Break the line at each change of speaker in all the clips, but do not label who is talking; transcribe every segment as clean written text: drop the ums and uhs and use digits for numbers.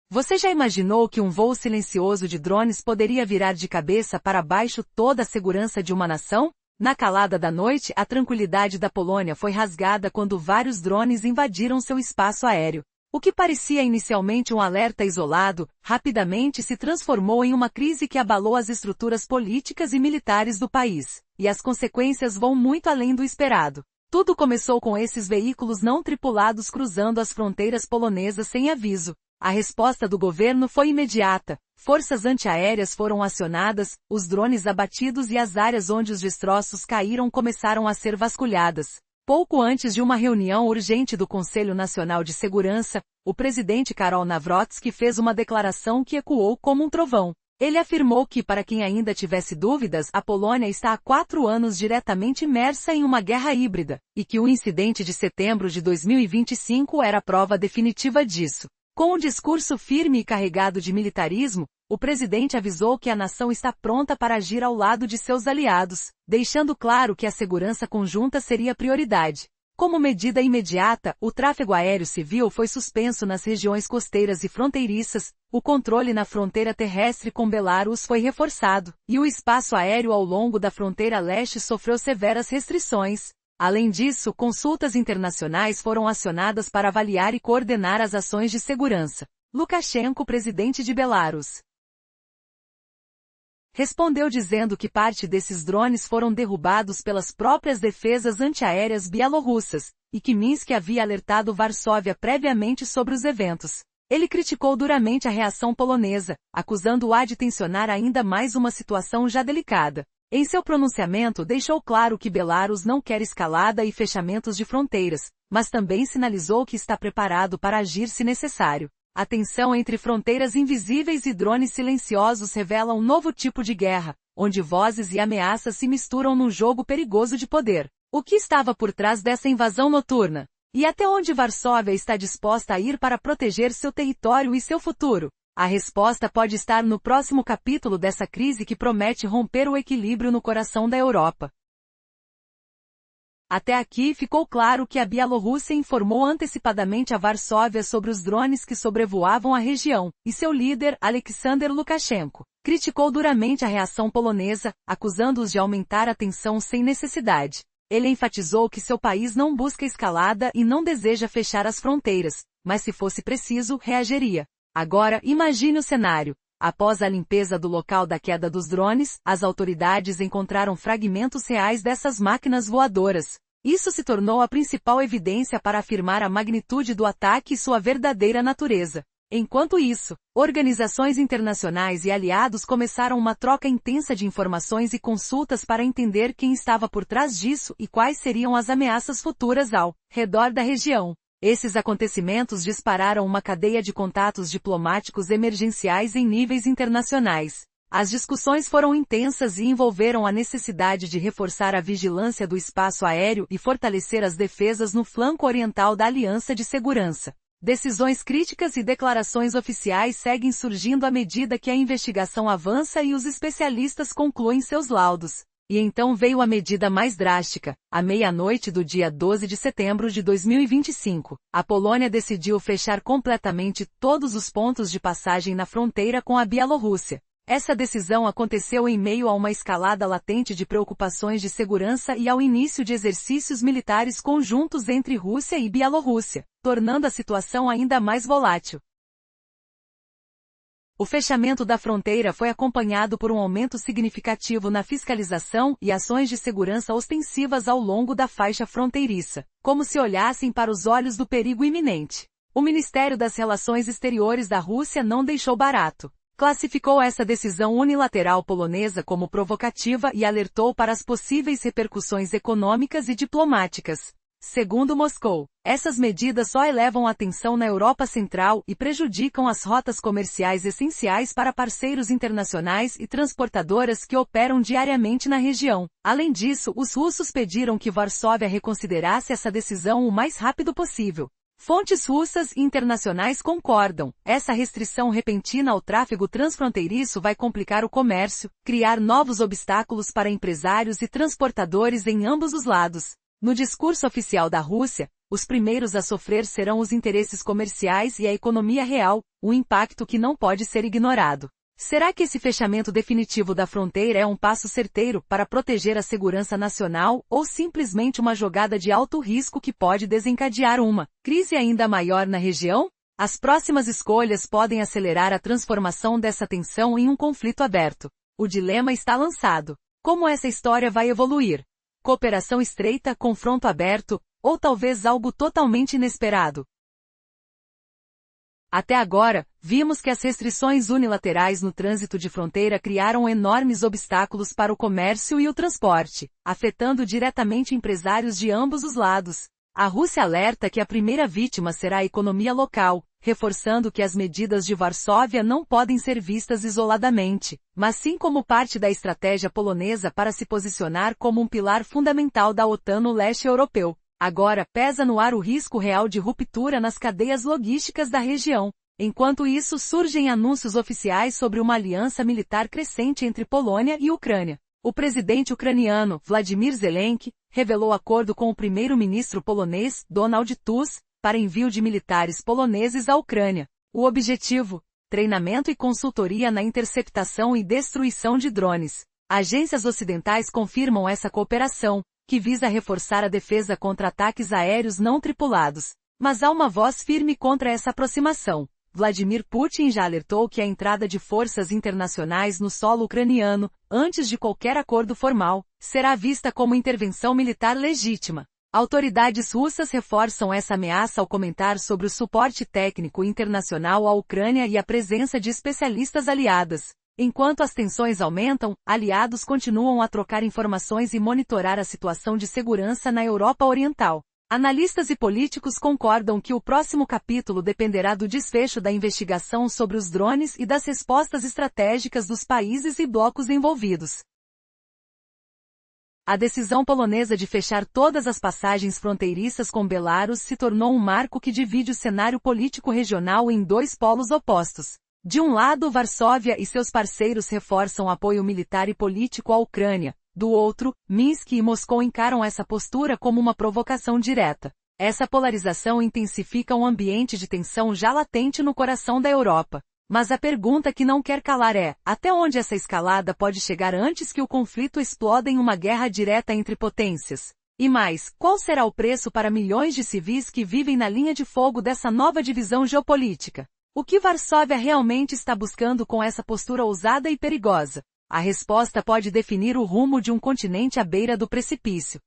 Você já imaginou que um voo silencioso de drones poderia virar de cabeça para baixo toda a segurança de uma nação? Na calada da noite, a tranquilidade da Polônia foi rasgada quando vários drones invadiram seu espaço aéreo. O que parecia inicialmente um alerta isolado, rapidamente se transformou em uma crise que abalou as estruturas políticas e militares do país. E as consequências vão muito além do esperado. Tudo começou com esses veículos não tripulados cruzando as fronteiras polonesas sem aviso. A resposta do governo foi imediata. Forças antiaéreas foram acionadas, os drones abatidos e as áreas onde os destroços caíram começaram a ser vasculhadas. Pouco antes de uma reunião urgente do Conselho Nacional de Segurança, o presidente Karol Nawrocki fez uma declaração que ecoou como um trovão. Ele afirmou que, para quem ainda tivesse dúvidas, a Polônia está há 4 anos diretamente imersa em uma guerra híbrida, e que o incidente de setembro de 2025 era a prova definitiva disso. Com um discurso firme e carregado de militarismo, o presidente avisou que a nação está pronta para agir ao lado de seus aliados, deixando claro que a segurança conjunta seria prioridade. Como medida imediata, o tráfego aéreo civil foi suspenso nas regiões costeiras e fronteiriças, o controle na fronteira terrestre com Belarus foi reforçado, e o espaço aéreo ao longo da fronteira leste sofreu severas restrições. Além disso, consultas internacionais foram acionadas para avaliar e coordenar as ações de segurança. Lukashenko, presidente de Belarus, respondeu dizendo que parte desses drones foram derrubados pelas próprias defesas antiaéreas bielorrussas, e que Minsk havia alertado Varsóvia previamente sobre os eventos. Ele criticou duramente a reação polonesa, acusando-a de tensionar ainda mais uma situação já delicada. Em seu pronunciamento deixou claro que Belarus não quer escalada e fechamentos de fronteiras, mas também sinalizou que está preparado para agir se necessário. A tensão entre fronteiras invisíveis e drones silenciosos revela um novo tipo de guerra, onde vozes e ameaças se misturam num jogo perigoso de poder. O que estava por trás dessa invasão noturna? E até onde Varsóvia está disposta a ir para proteger seu território e seu futuro? A resposta pode estar no próximo capítulo dessa crise que promete romper o equilíbrio no coração da Europa. Até aqui ficou claro que a Bielorrússia informou antecipadamente a Varsóvia sobre os drones que sobrevoavam a região, e seu líder, Alexander Lukashenko, criticou duramente a reação polonesa, acusando-os de aumentar a tensão sem necessidade. Ele enfatizou que seu país não busca escalada e não deseja fechar as fronteiras, mas se fosse preciso, reagiria. Agora, imagine o cenário. Após a limpeza do local da queda dos drones, as autoridades encontraram fragmentos reais dessas máquinas voadoras. Isso se tornou a principal evidência para afirmar a magnitude do ataque e sua verdadeira natureza. Enquanto isso, organizações internacionais e aliados começaram uma troca intensa de informações e consultas para entender quem estava por trás disso e quais seriam as ameaças futuras ao redor da região. Esses acontecimentos dispararam uma cadeia de contatos diplomáticos emergenciais em níveis internacionais. As discussões foram intensas e envolveram a necessidade de reforçar a vigilância do espaço aéreo e fortalecer as defesas no flanco oriental da Aliança de Segurança. Decisões críticas e declarações oficiais seguem surgindo à medida que a investigação avança e os especialistas concluem seus laudos. E então veio a medida mais drástica. À meia-noite do dia 12 de setembro de 2025, a Polônia decidiu fechar completamente todos os pontos de passagem na fronteira com a Bielorrússia. Essa decisão aconteceu em meio a uma escalada latente de preocupações de segurança e ao início de exercícios militares conjuntos entre Rússia e Bielorrússia, tornando a situação ainda mais volátil. O fechamento da fronteira foi acompanhado por um aumento significativo na fiscalização e ações de segurança ostensivas ao longo da faixa fronteiriça, como se olhassem para os olhos do perigo iminente. O Ministério das Relações Exteriores da Rússia não deixou barato. Classificou essa decisão unilateral polonesa como provocativa e alertou para as possíveis repercussões econômicas e diplomáticas. Segundo Moscou, essas medidas só elevam a tensão na Europa Central e prejudicam as rotas comerciais essenciais para parceiros internacionais e transportadoras que operam diariamente na região. Além disso, os russos pediram que Varsóvia reconsiderasse essa decisão o mais rápido possível. Fontes russas e internacionais concordam. Essa restrição repentina ao tráfego transfronteiriço vai complicar o comércio, criar novos obstáculos para empresários e transportadores em ambos os lados. No discurso oficial da Rússia, Os primeiros a sofrer serão os interesses comerciais e a economia real, um impacto que não pode ser ignorado. Será que esse fechamento definitivo da fronteira é um passo certeiro para proteger a segurança nacional ou simplesmente uma jogada de alto risco que pode desencadear uma crise ainda maior na região? As próximas escolhas podem acelerar a transformação dessa tensão em um conflito aberto. O dilema está lançado. Como essa história vai evoluir? Cooperação estreita, confronto aberto, ou talvez algo totalmente inesperado? Até agora, vimos que as restrições unilaterais no trânsito de fronteira criaram enormes obstáculos para o comércio e o transporte, afetando diretamente empresários de ambos os lados. A Rússia alerta que a primeira vítima será a economia local, reforçando que as medidas de Varsóvia não podem ser vistas isoladamente, mas sim como parte da estratégia polonesa para se posicionar como um pilar fundamental da OTAN no leste europeu. Agora, pesa no ar o risco real de ruptura nas cadeias logísticas da região. Enquanto isso, surgem anúncios oficiais sobre uma aliança militar crescente entre Polônia e Ucrânia. O presidente ucraniano, Vladimir Zelensky, revelou acordo com o primeiro-ministro polonês, Donald Tusk, para envio de militares poloneses à Ucrânia. O objetivo? Treinamento e consultoria na interceptação e destruição de drones. Agências ocidentais confirmam essa cooperação, que visa reforçar a defesa contra ataques aéreos não tripulados. Mas há uma voz firme contra essa aproximação. Vladimir Putin já alertou que a entrada de forças internacionais no solo ucraniano, antes de qualquer acordo formal, será vista como intervenção militar legítima. Autoridades russas reforçam essa ameaça ao comentar sobre o suporte técnico internacional à Ucrânia e a presença de especialistas aliadas. Enquanto as tensões aumentam, aliados continuam a trocar informações e monitorar a situação de segurança na Europa Oriental. Analistas e políticos concordam que o próximo capítulo dependerá do desfecho da investigação sobre os drones e das respostas estratégicas dos países e blocos envolvidos. A decisão polonesa de fechar todas as passagens fronteiriças com Belarus se tornou um marco que divide o cenário político regional em dois polos opostos. De um lado, Varsóvia e seus parceiros reforçam apoio militar e político à Ucrânia. Do outro, Minsk e Moscou encaram essa postura como uma provocação direta. Essa polarização intensifica um ambiente de tensão já latente no coração da Europa. Mas a pergunta que não quer calar é, até onde essa escalada pode chegar antes que o conflito exploda em uma guerra direta entre potências? E mais, qual será o preço para milhões de civis que vivem na linha de fogo dessa nova divisão geopolítica? O que Varsóvia realmente está buscando com essa postura ousada e perigosa? A resposta pode definir o rumo de um continente à beira do precipício.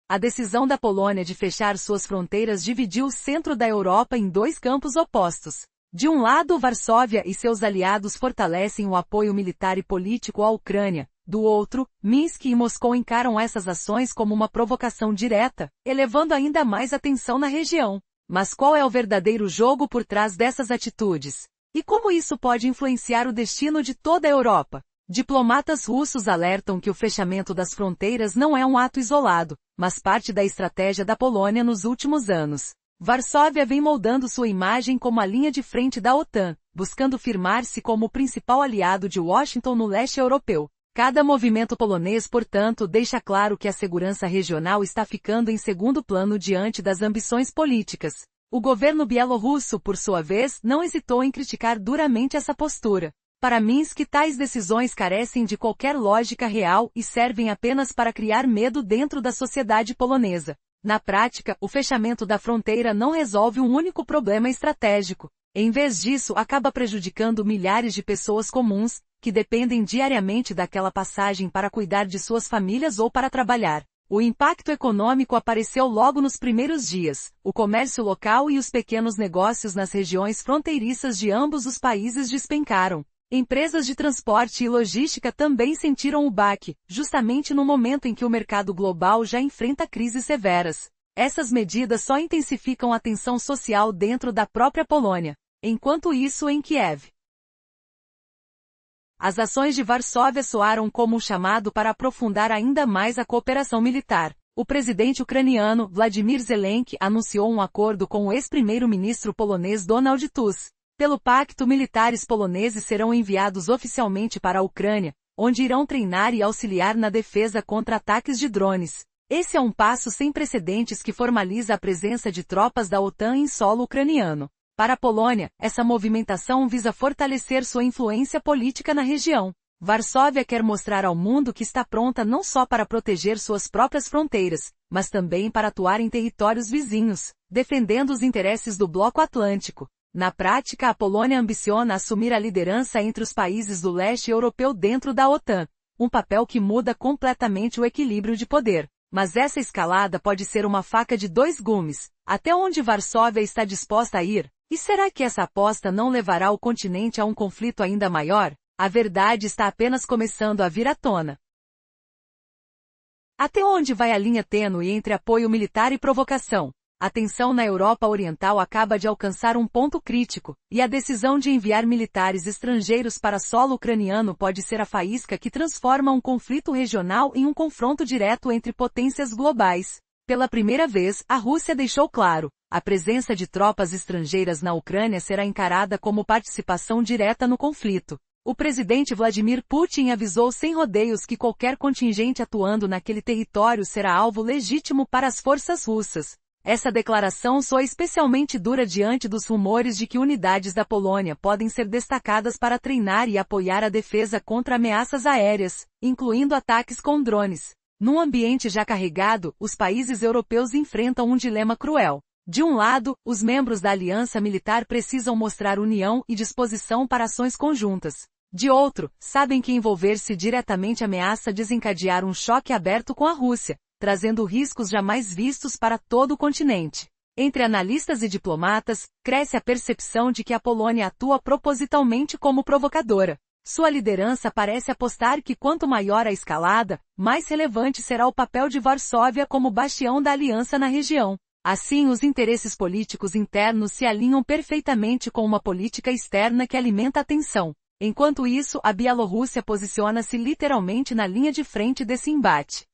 A decisão da Polônia de fechar suas fronteiras dividiu o centro da Europa em dois campos opostos. De um lado, Varsóvia e seus aliados fortalecem o apoio militar e político à Ucrânia. Do outro, Minsk e Moscou encaram essas ações como uma provocação direta, elevando ainda mais a tensão na região. Mas qual é o verdadeiro jogo por trás dessas atitudes? E como isso pode influenciar o destino de toda a Europa? Diplomatas russos alertam que o fechamento das fronteiras não é um ato isolado, mas parte da estratégia da Polônia nos últimos anos. Varsóvia vem moldando sua imagem como a linha de frente da OTAN, buscando firmar-se como o principal aliado de Washington no leste europeu. Cada movimento polonês, portanto, deixa claro que a segurança regional está ficando em segundo plano diante das ambições políticas. O governo bielorrusso, por sua vez, não hesitou em criticar duramente essa postura. Para Minsk, tais decisões carecem de qualquer lógica real e servem apenas para criar medo dentro da sociedade polonesa. Na prática, o fechamento da fronteira não resolve um único problema estratégico. Em vez disso, acaba prejudicando milhares de pessoas comuns, que dependem diariamente daquela passagem para cuidar de suas famílias ou para trabalhar. O impacto econômico apareceu logo nos primeiros dias. O comércio local e os pequenos negócios nas regiões fronteiriças de ambos os países despencaram. Empresas de transporte e logística também sentiram o baque, justamente no momento em que o mercado global já enfrenta crises severas. Essas medidas só intensificam a tensão social dentro da própria Polônia. Enquanto isso, em Kiev, as ações de Varsóvia soaram como um chamado para aprofundar ainda mais a cooperação militar. O presidente ucraniano, Vladimir Zelensky, anunciou um acordo com o ex-primeiro-ministro polonês Donald Tusk. Pelo pacto, militares poloneses serão enviados oficialmente para a Ucrânia, onde irão treinar e auxiliar na defesa contra ataques de drones. Esse é um passo sem precedentes que formaliza a presença de tropas da OTAN em solo ucraniano. Para a Polônia, essa movimentação visa fortalecer sua influência política na região. Varsóvia quer mostrar ao mundo que está pronta não só para proteger suas próprias fronteiras, mas também para atuar em territórios vizinhos, defendendo os interesses do bloco atlântico. Na prática, a Polônia ambiciona assumir a liderança entre os países do leste europeu dentro da OTAN, um papel que muda completamente o equilíbrio de poder. Mas essa escalada pode ser uma faca de dois gumes. Até onde Varsóvia está disposta a ir? E será que essa aposta não levará o continente a um conflito ainda maior? A verdade está apenas começando a vir à tona. Até onde vai a linha tênue entre apoio militar e provocação? A tensão na Europa Oriental acaba de alcançar um ponto crítico, e a decisão de enviar militares estrangeiros para solo ucraniano pode ser a faísca que transforma um conflito regional em um confronto direto entre potências globais. Pela primeira vez, a Rússia deixou claro, a presença de tropas estrangeiras na Ucrânia será encarada como participação direta no conflito. O presidente Vladimir Putin avisou sem rodeios que qualquer contingente atuando naquele território será alvo legítimo para as forças russas. Essa declaração soa especialmente dura diante dos rumores de que unidades da Polônia podem ser destacadas para treinar e apoiar a defesa contra ameaças aéreas, incluindo ataques com drones. Num ambiente já carregado, os países europeus enfrentam um dilema cruel. De um lado, os membros da aliança militar precisam mostrar união e disposição para ações conjuntas. De outro, sabem que envolver-se diretamente ameaça desencadear um choque aberto com a Rússia, trazendo riscos jamais vistos para todo o continente. Entre analistas e diplomatas, cresce a percepção de que a Polônia atua propositalmente como provocadora. Sua liderança parece apostar que quanto maior a escalada, mais relevante será o papel de Varsóvia como bastião da aliança na região. Assim, os interesses políticos internos se alinham perfeitamente com uma política externa que alimenta a tensão. Enquanto isso, a Bielorrússia posiciona-se literalmente na linha de frente desse embate.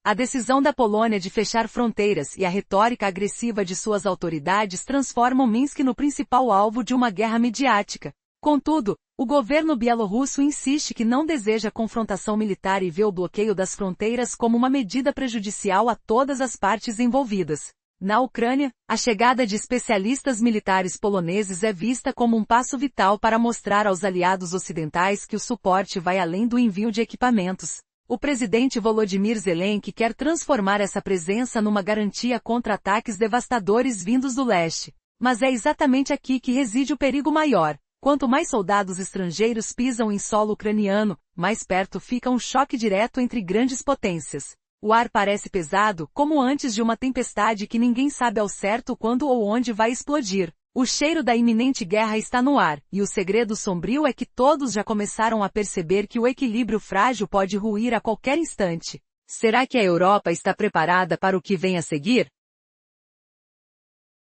A decisão da Polônia de fechar fronteiras e a retórica agressiva de suas autoridades transformam Minsk no principal alvo de uma guerra midiática. Contudo, o governo bielorrusso insiste que não deseja confrontação militar e vê o bloqueio das fronteiras como uma medida prejudicial a todas as partes envolvidas. Na Ucrânia, a chegada de especialistas militares poloneses é vista como um passo vital para mostrar aos aliados ocidentais que o suporte vai além do envio de equipamentos. O presidente Volodymyr Zelensky quer transformar essa presença numa garantia contra ataques devastadores vindos do leste. Mas é exatamente aqui que reside o perigo maior. Quanto mais soldados estrangeiros pisam em solo ucraniano, mais perto fica um choque direto entre grandes potências. O ar parece pesado, como antes de uma tempestade que ninguém sabe ao certo quando ou onde vai explodir. O cheiro da iminente guerra está no ar, e o segredo sombrio é que todos já começaram a perceber que o equilíbrio frágil pode ruir a qualquer instante. Será que a Europa está preparada para o que vem a seguir?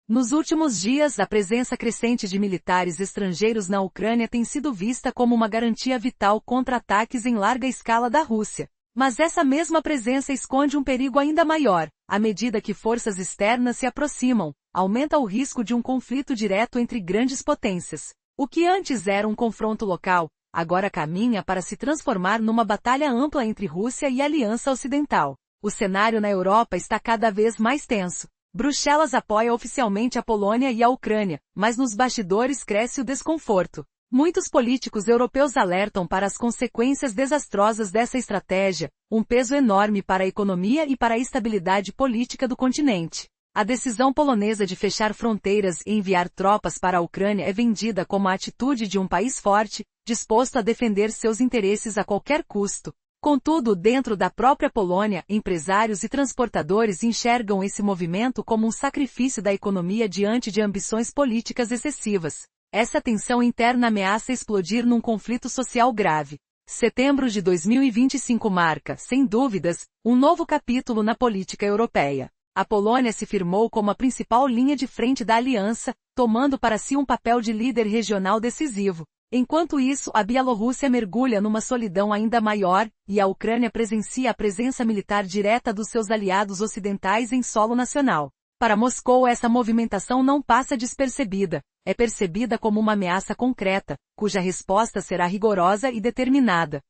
Nos últimos dias, a presença crescente de militares estrangeiros na Ucrânia tem sido vista como uma garantia vital contra ataques em larga escala da Rússia. Mas essa mesma presença esconde um perigo ainda maior. À medida que forças externas se aproximam, aumenta o risco de um conflito direto entre grandes potências. O que antes era um confronto local, agora caminha para se transformar numa batalha ampla entre Rússia e Aliança Ocidental. O cenário na Europa está cada vez mais tenso. Bruxelas apoia oficialmente a Polônia e a Ucrânia, mas nos bastidores cresce o desconforto. Muitos políticos europeus alertam para as consequências desastrosas dessa estratégia, um peso enorme para a economia e para a estabilidade política do continente. A decisão polonesa de fechar fronteiras e enviar tropas para a Ucrânia é vendida como a atitude de um país forte, disposto a defender seus interesses a qualquer custo. Contudo, dentro da própria Polônia, empresários e transportadores enxergam esse movimento como um sacrifício da economia diante de ambições políticas excessivas. Essa tensão interna ameaça explodir num conflito social grave. Setembro de 2025 marca, sem dúvidas, um novo capítulo na política europeia. A Polônia se firmou como a principal linha de frente da aliança, tomando para si um papel de líder regional decisivo. Enquanto isso, a Bielorrússia mergulha numa solidão ainda maior, e a Ucrânia presencia a presença militar direta dos seus aliados ocidentais em solo nacional. Para Moscou, essa movimentação não passa despercebida. É percebida como uma ameaça concreta, cuja resposta será rigorosa e determinada.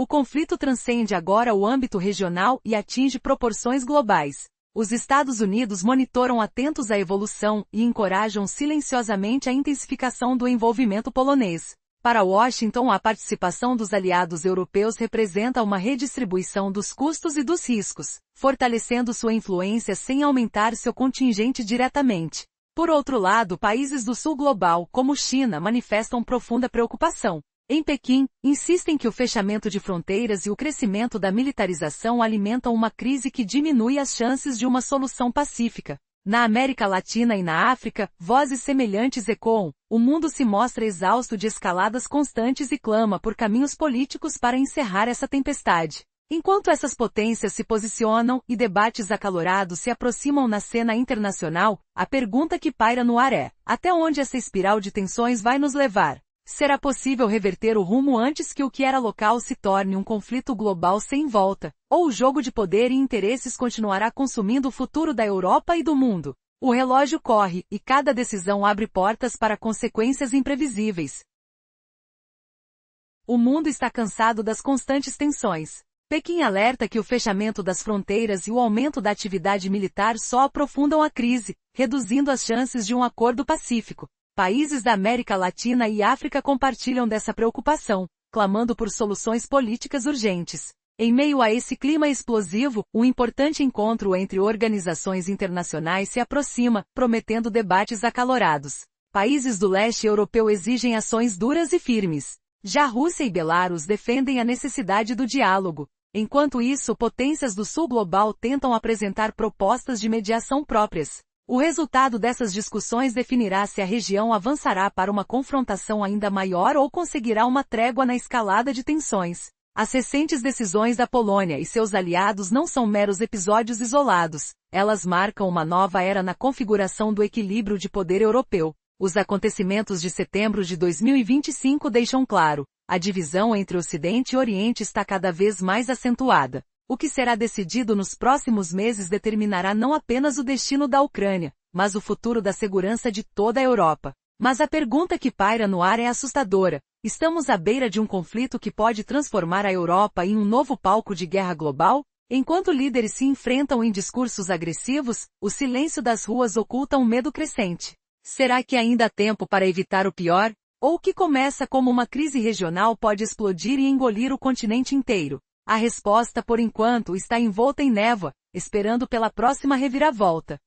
O conflito transcende agora o âmbito regional e atinge proporções globais. Os Estados Unidos monitoram atentos a evolução e encorajam silenciosamente a intensificação do envolvimento polonês. Para Washington, a participação dos aliados europeus representa uma redistribuição dos custos e dos riscos, fortalecendo sua influência sem aumentar seu contingente diretamente. Por outro lado, países do sul global, como China, manifestam profunda preocupação. Em Pequim, insistem que o fechamento de fronteiras e o crescimento da militarização alimentam uma crise que diminui as chances de uma solução pacífica. Na América Latina e na África, vozes semelhantes ecoam. O mundo se mostra exausto de escaladas constantes e clama por caminhos políticos para encerrar essa tempestade. Enquanto essas potências se posicionam e debates acalorados se aproximam na cena internacional, a pergunta que paira no ar é: até onde essa espiral de tensões vai nos levar? Será possível reverter o rumo antes que o que era local se torne um conflito global sem volta? Ou o jogo de poder e interesses continuará consumindo o futuro da Europa e do mundo? O relógio corre, e cada decisão abre portas para consequências imprevisíveis. O mundo está cansado das constantes tensões. Pequim alerta que o fechamento das fronteiras e o aumento da atividade militar só aprofundam a crise, reduzindo as chances de um acordo pacífico. Países da América Latina e África compartilham dessa preocupação, clamando por soluções políticas urgentes. Em meio a esse clima explosivo, um importante encontro entre organizações internacionais se aproxima, prometendo debates acalorados. Países do leste europeu exigem ações duras e firmes. Já Rússia e Belarus defendem a necessidade do diálogo. Enquanto isso, potências do sul global tentam apresentar propostas de mediação próprias. O resultado dessas discussões definirá se a região avançará para uma confrontação ainda maior ou conseguirá uma trégua na escalada de tensões. As recentes decisões da Polônia e seus aliados não são meros episódios isolados. Elas marcam uma nova era na configuração do equilíbrio de poder europeu. Os acontecimentos de setembro de 2025 deixam claro: a divisão entre Ocidente e Oriente está cada vez mais acentuada. O que será decidido nos próximos meses determinará não apenas o destino da Ucrânia, mas o futuro da segurança de toda a Europa. Mas a pergunta que paira no ar é assustadora. Estamos à beira de um conflito que pode transformar a Europa em um novo palco de guerra global? Enquanto líderes se enfrentam em discursos agressivos, o silêncio das ruas oculta um medo crescente. Será que ainda há tempo para evitar o pior? Ou o que começa como uma crise regional pode explodir e engolir o continente inteiro? A resposta, por enquanto, está envolta em névoa, esperando pela próxima reviravolta.